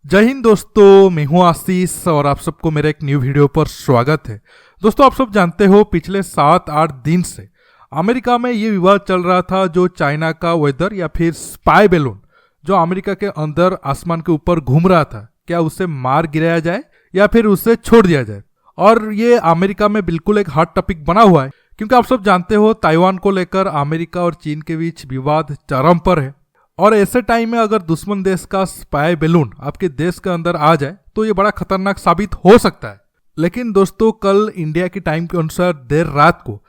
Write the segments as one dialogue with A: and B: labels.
A: जय हिंद दोस्तों, मैं हूं आशीष और आप सबको मेरे एक न्यू वीडियो पर स्वागत है। दोस्तों, आप सब जानते हो पिछले 7-8 दिन से अमेरिका में ये विवाद चल रहा था जो चाइना का वेदर या फिर स्पाई बैलून जो अमेरिका के अंदर आसमान के ऊपर घूम रहा था, क्या उसे मार गिराया जाए या फिर उसे छोड़ दिया जाए। और ये अमेरिका में बिल्कुल एक हॉट टॉपिक बना हुआ है क्योंकि आप सब जानते हो ताइवान को लेकर अमेरिका और चीन के बीच विवाद चरम पर है। और ऐसे टाइम में अगर दुश्मन देश का स्पाई बैलून आपके देश के अंदर आ जाए तो ये बड़ा खतरनाक साबित हो सकता है। लेकिन दोस्तों, कल इंडिया की टाइम के अनुसार देर रात को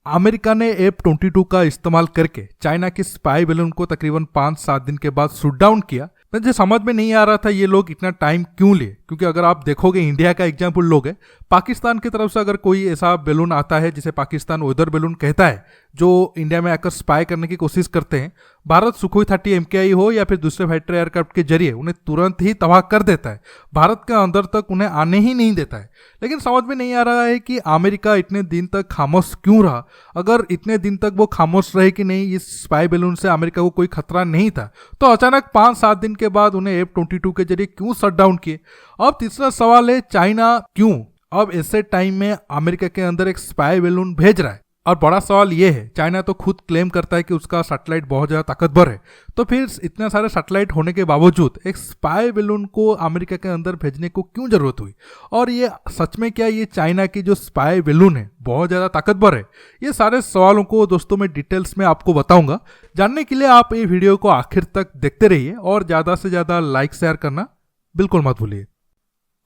A: अमेरिका ने F-22 का इस्तेमाल करके चाइना की स्पाई बैलून को तकरीबन 5-7 दिन के बाद शूट डाउन किया। मुझे समझ में नहीं आ रहा था ये लोग इतना टाइम क्यों लिए, क्योंकि अगर आप देखोगे इंडिया का एग्जाम्पल लोगे, पाकिस्तान की तरफ से अगर कोई ऐसा बैलून आता है जिसे पाकिस्तान वेदर बैलून कहता है जो इंडिया में आकर स्पाई करने की कोशिश करते हैं, भारत सुखोई 30 MKI हो या फिर दूसरे फाइटर एयरक्राफ्ट के जरिए उन्हें तुरंत ही तबाह कर देता है, भारत के अंदर तक उन्हें आने ही नहीं देता है। लेकिन समझ में नहीं आ रहा है कि अमेरिका इतने दिन तक खामोश क्यों रहा। अगर इतने दिन तक वो खामोश रहे कि नहीं इस स्पाई बैलून से अमेरिका को कोई खतरा नहीं था, तो अचानक 5-7 दिन के बाद उन्हें F-22 के जरिए क्यों शट डाउन किए। अब तीसरा सवाल है, चाइना क्यों अब ऐसे टाइम में अमेरिका के अंदर एक स्पाई बैलून भेज रहा है। और बड़ा सवाल यह है, चाइना तो खुद क्लेम करता है कि उसका सैटेलाइट बहुत ज़्यादा ताकतवर है, तो फिर इतने सारे सैटेलाइट होने के बावजूद एक स्पाई बैलून को अमेरिका के अंदर भेजने को क्यों जरूरत हुई। और ये सच में क्या ये चाइना की जो स्पाई बैलून है बहुत ज़्यादा ताकतवर है। ये सारे सवालों को दोस्तों मैं डिटेल्स में आपको बताऊंगा। जानने के लिए आप ये वीडियो को आखिर तक देखते रहिए और ज़्यादा से ज़्यादा लाइक शेयर करना बिल्कुल मत भूलिए।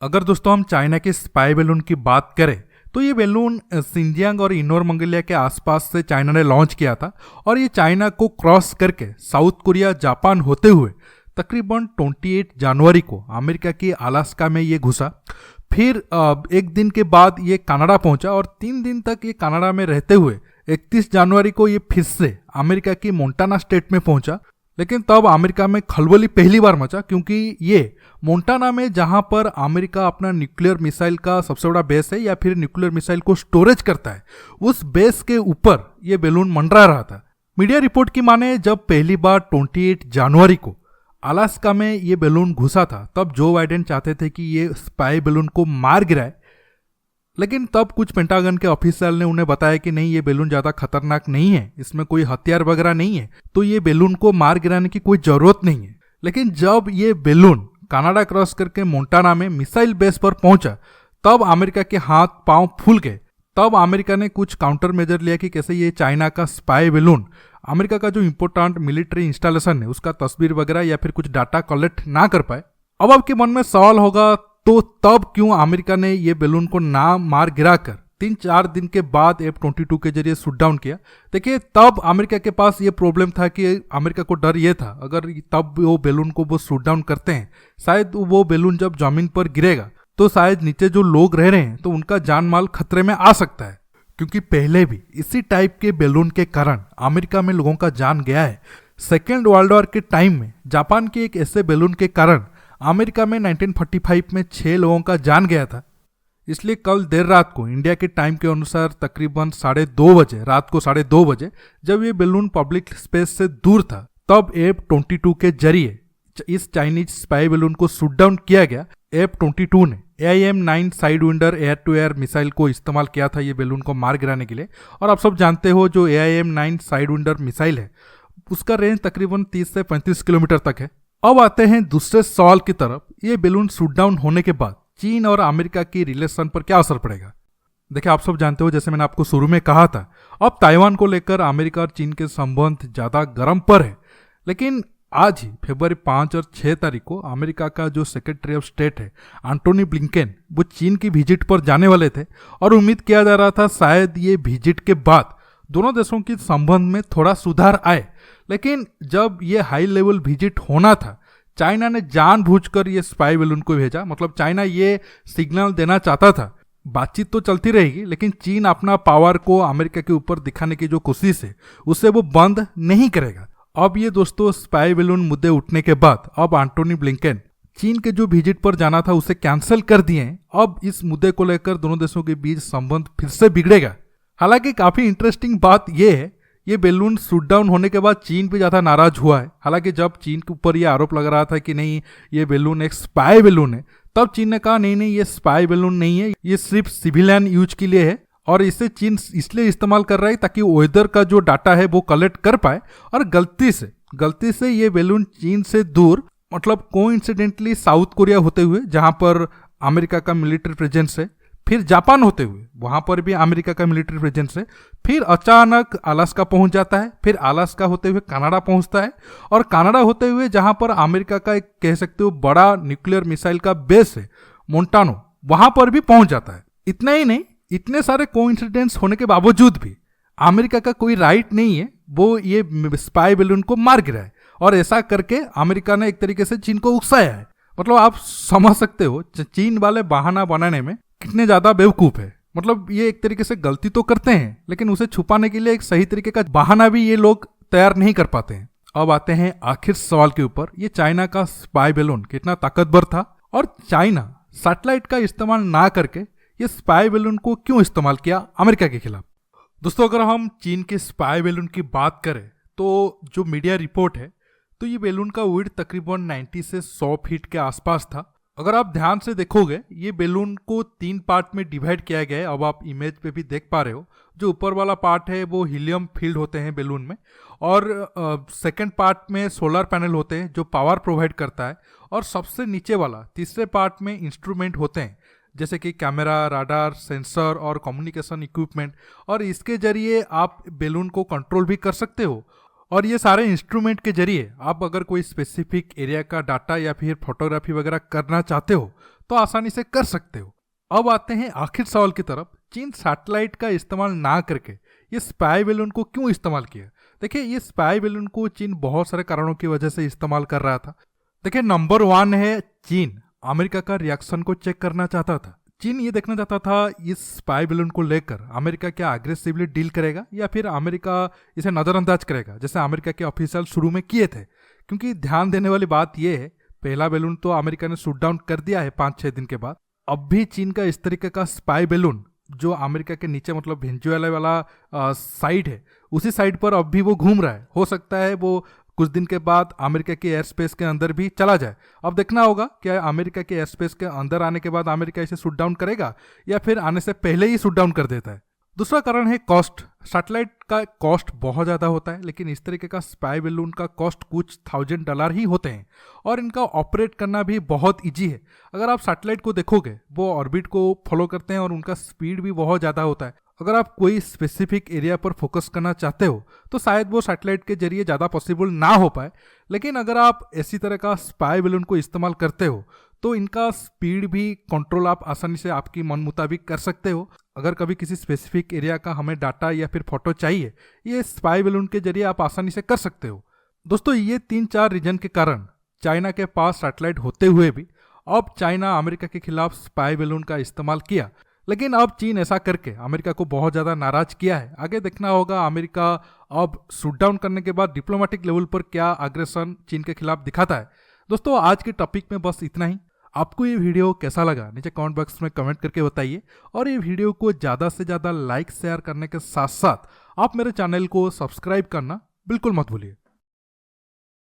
A: अगर दोस्तों हम चाइना के स्पाई बैलून की बात करें तो ये बैलून सिंजियांग और इनर मंगोलिया के आसपास से चाइना ने लॉन्च किया था और ये चाइना को क्रॉस करके साउथ कोरिया, जापान होते हुए तकरीबन 28 जनवरी को अमेरिका की अलास्का में ये घुसा। फिर एक दिन के बाद ये कनाडा पहुंचा और 3 दिन तक ये कनाडा में रहते हुए 31 जनवरी को ये फिर से अमेरिका की मोंटाना स्टेट में पहुंचा। लेकिन तब अमेरिका में खलबली पहली बार मचा क्योंकि ये मोंटाना में जहां पर अमेरिका अपना न्यूक्लियर मिसाइल का सबसे बड़ा बेस है या फिर न्यूक्लियर मिसाइल को स्टोरेज करता है, उस बेस के ऊपर ये बैलून मंडरा रहा था। मीडिया रिपोर्ट की माने जब पहली बार 28 जनवरी को अलास्का में ये बैलून घुसा था तब जो बाइडेन चाहते थे कि ये स्पाई बैलून को मार गिराए। लेकिन तब कुछ पेंटागन के ऑफिसर ने उन्हें बताया कि नहीं ये बैलून ज़्यादा खतरनाक नहीं है, इसमें कोई हथियार वगैरह नहीं है, तो ये बैलून को मार गिराने की कोई ज़रूरत नहीं है। लेकिन जब ये बैलून कनाडा क्रॉस करके मोंटाना में मिसाइल बेस पर पहुंचा तब अमेरिका के हाथ पांव फूल गए। तब अमेरिका ने कुछ काउंटर मेजर लिया कि कैसे ये चाइना का स्पाई बैलून अमेरिका का जो इंपोर्टेंट मिलिट्री इंस्टॉलेशन है उसका तस्वीर वगैरह या फिर कुछ डाटा कलेक्ट ना कर पाए। अब आपके मन में सवाल होगा, तो तब क्यों अमेरिका ने ये बैलून को ना मार गिराकर 3-4 दिन के बाद F-22 के जरिए शूट डाउन किया। देखिए, तब अमेरिका के पास ये प्रॉब्लम था कि अमेरिका को डर ये था अगर तब वो बैलून को वो शूट डाउन करते हैं, शायद वो बैलून जब जमीन पर गिरेगा तो शायद नीचे जो लोग रह रहे हैं तो उनका जान माल खतरे में आ सकता है। क्योंकि पहले भी इसी टाइप के बैलून के कारण अमेरिका में लोगों का जान गया है। सेकेंड वर्ल्ड वॉर के टाइम में जापान के एक ऐसे बैलून के कारण अमेरिका में 1945 में 6 लोगों का जान गया था। इसलिए कल देर रात को इंडिया के टाइम के अनुसार तकरीबन 2:30 बजे, रात को 2:30 बजे जब ये बैलून पब्लिक स्पेस से दूर था तब F-22 के जरिए इस चाइनीज स्पाई बैलून को शूट डाउन किया गया। F-22 ने AIM-9 Sidewinder air to air missile को इस्तेमाल किया था ये बैलून को मार गिराने के लिए। और आप सब जानते हो जो AIM-9 साइडविंडर मिसाइल है उसका रेंज तकरीबन 30 से 35 किलोमीटर तक है। अब आते हैं दूसरे सवाल की तरफ, ये बैलून शूट डाउन होने के बाद चीन और अमेरिका की रिलेशन पर क्या असर पड़ेगा। देखिए, आप सब जानते हो, जैसे मैंने आपको शुरू में कहा था, अब ताइवान को लेकर अमेरिका और चीन के संबंध ज़्यादा गर्म पर है। लेकिन आज ही फरवरी 5 और 6 तारीख को अमेरिका का जो सेक्रेटरी ऑफ स्टेट है एंटोनी ब्लिंकेन, वो चीन की विजिट पर जाने वाले थे और उम्मीद किया जा रहा था शायद ये विजिट के बाद दोनों देशों के संबंध में थोड़ा सुधार आए। लेकिन जब ये हाई लेवल विजिट होना था, चाइना ने जानबूझकर ये स्पाई बैलून को भेजा। मतलब चाइना ये सिग्नल देना चाहता था बातचीत तो चलती रहेगी लेकिन चीन अपना पावर को अमेरिका के ऊपर दिखाने की जो कोशिश है उसे वो बंद नहीं करेगा। अब ये दोस्तों स्पाई बैलून मुद्दे उठने के बाद अब एंटोनी ब्लिंकेन चीन के जो विजिट पर जाना था उसे कैंसिल कर दिए हैं। अब इस मुद्दे को लेकर दोनों देशों के बीच संबंध फिर से बिगड़ेगा। हालांकि काफी इंटरेस्टिंग बात यह है, ये बैलून शूट डाउन होने के बाद चीन पे ज़्यादा नाराज हुआ है। हालांकि जब चीन के ऊपर ये आरोप लग रहा था कि नहीं ये बैलून एक स्पाई बैलून है, तब चीन ने कहा नहीं नहीं ये स्पाई बैलून नहीं है, ये सिर्फ सिविलियन यूज के लिए है और इसे चीन इसलिए इस्तेमाल कर रहा है ताकि वेदर का जो डाटा है वो कलेक्ट कर पाए। और गलती से ये बैलून चीन से दूर, मतलब कोइंसिडेंटली साउथ कोरिया होते हुए जहां पर अमेरिका का मिलिट्री प्रेजेंस है, फिर जापान होते हुए वहां पर भी अमेरिका का मिलिट्री प्रेजेंस है, फिर अचानक अलास्का पहुंच जाता है, फिर अलास्का होते हुए कनाडा पहुंचता है और कनाडा होते हुए जहां पर अमेरिका का एक कह सकते हो बड़ा न्यूक्लियर मिसाइल का बेस है मोन्टानो, वहां पर भी पहुंच जाता है। इतना ही नहीं, इतने सारे कोइंसिडेंस होने के बावजूद भी अमेरिका का कोई राइट नहीं है वो ये स्पाई बैलून को मार गिरा है। और ऐसा करके अमेरिका ने एक तरीके से चीन को उकसाया है। मतलब आप समझ सकते हो चीन वाले बहाना बनाने में कितने ज्यादा बेवकूफ है। मतलब ये एक तरीके से गलती तो करते हैं लेकिन उसे छुपाने के लिए एक सही तरीके का बहाना भी ये लोग तैयार नहीं कर पाते हैं। अब आते हैं आखिर सवाल के ऊपर, ये चाइना का स्पाई बैलून कितना ताकतवर था और चाइना सैटेलाइट का इस्तेमाल ना करके ये स्पाई बैलून को क्यों इस्तेमाल किया अमेरिका के खिलाफ। दोस्तों अगर हम चीन के स्पाई बैलून की बात करें तो जो मीडिया रिपोर्ट है तो ये बैलून का विड्थ तकरीबन 90 से 100 फीट के आसपास था। अगर आप ध्यान से देखोगे ये बैलून को 3 पार्ट में डिवाइड किया गया है। अब आप इमेज पे भी देख पा रहे हो, जो ऊपर वाला पार्ट है वो हीलियम फील्ड होते हैं बैलून में और सेकंड पार्ट में सोलर पैनल होते हैं जो पावर प्रोवाइड करता है और सबसे नीचे वाला तीसरे पार्ट में इंस्ट्रूमेंट होते हैं जैसे कि कैमरा, राडार, सेंसर और कम्युनिकेशन इक्विपमेंट, और इसके जरिए आप बैलून को कंट्रोल भी कर सकते हो। और ये सारे इंस्ट्रूमेंट के जरिए आप अगर कोई स्पेसिफिक एरिया का डाटा या फिर फोटोग्राफी वगैरह करना चाहते हो तो आसानी से कर सकते हो। अब आते हैं आखिर सवाल की तरफ, चीन सैटेलाइट का इस्तेमाल ना करके ये स्पाई बैलून को क्यों इस्तेमाल किया। देखिए ये स्पाई बैलून को चीन बहुत सारे कारणों की वजह से इस्तेमाल कर रहा था। देखिए नंबर 1 है चीन अमेरिका का रिएक्शन को चेक करना चाहता था। चीन ये देखना चाहता था इस स्पाई बैलून को लेकर अमेरिका क्या अग्रेसिवली डील करेगा या फिर अमेरिका इसे नज़रअंदाज करेगा जैसे अमेरिका के ऑफिशियल शुरू में किए थे। क्योंकि ध्यान देने वाली बात यह है पहला बैलून तो अमेरिका ने शूट डाउन कर दिया है 5-6 दिन के बाद। अब भी चीन का इस तरीके का स्पाई बैलून जो अमेरिका के नीचे मतलब वेनेजुएला वाला साइड है उसी साइड पर अब भी वो घूम रहा है। हो सकता है वो कुछ दिन के बाद अमेरिका के एयर स्पेस के अंदर भी चला जाए। अब देखना होगा क्या अमेरिका के एयर स्पेस के अंदर आने के बाद अमेरिका इसे शूट डाउन करेगा या फिर आने से पहले ही शूट डाउन कर देता है। दूसरा कारण है कॉस्ट। सैटेलाइट का कॉस्ट बहुत ज़्यादा होता है लेकिन इस तरीके का स्पाई बैलून का कॉस्ट कुछ $1000 ही होते हैं और इनका ऑपरेट करना भी बहुत ईजी है। अगर आप सैटेलाइट को देखोगे वो ऑर्बिट को फॉलो करते हैं और उनका स्पीड भी बहुत ज़्यादा होता है। अगर आप कोई स्पेसिफिक एरिया पर फोकस करना चाहते हो तो शायद वो सैटेलाइट के जरिए ज़्यादा पॉसिबल ना हो पाए, लेकिन अगर आप इसी तरह का स्पाई बैलून को इस्तेमाल करते हो तो इनका स्पीड भी कंट्रोल आप आसानी से आपकी मन मुताबिक कर सकते हो। अगर कभी किसी स्पेसिफिक एरिया का हमें डाटा या फिर फोटो चाहिए ये स्पाई बैलून के जरिए आप आसानी से कर सकते हो। दोस्तों ये 3-4 रीजन के कारण चाइना के पास सैटेलाइट होते हुए भी अब चाइना अमेरिका के खिलाफ स्पाई बैलून का इस्तेमाल किया, लेकिन अब चीन ऐसा करके अमेरिका को बहुत ज़्यादा नाराज किया है। आगे देखना होगा अमेरिका अब शूट डाउन करने के बाद डिप्लोमेटिक लेवल पर क्या अग्रेशन चीन के खिलाफ दिखाता है। दोस्तों आज के टॉपिक में बस इतना ही। आपको ये वीडियो कैसा लगा नीचे कमेंट बॉक्स में कमेंट करके बताइए और ये वीडियो को ज़्यादा से ज़्यादा लाइक शेयर करने के साथ साथ आप मेरे चैनल को सब्सक्राइब करना बिल्कुल मत भूलिए।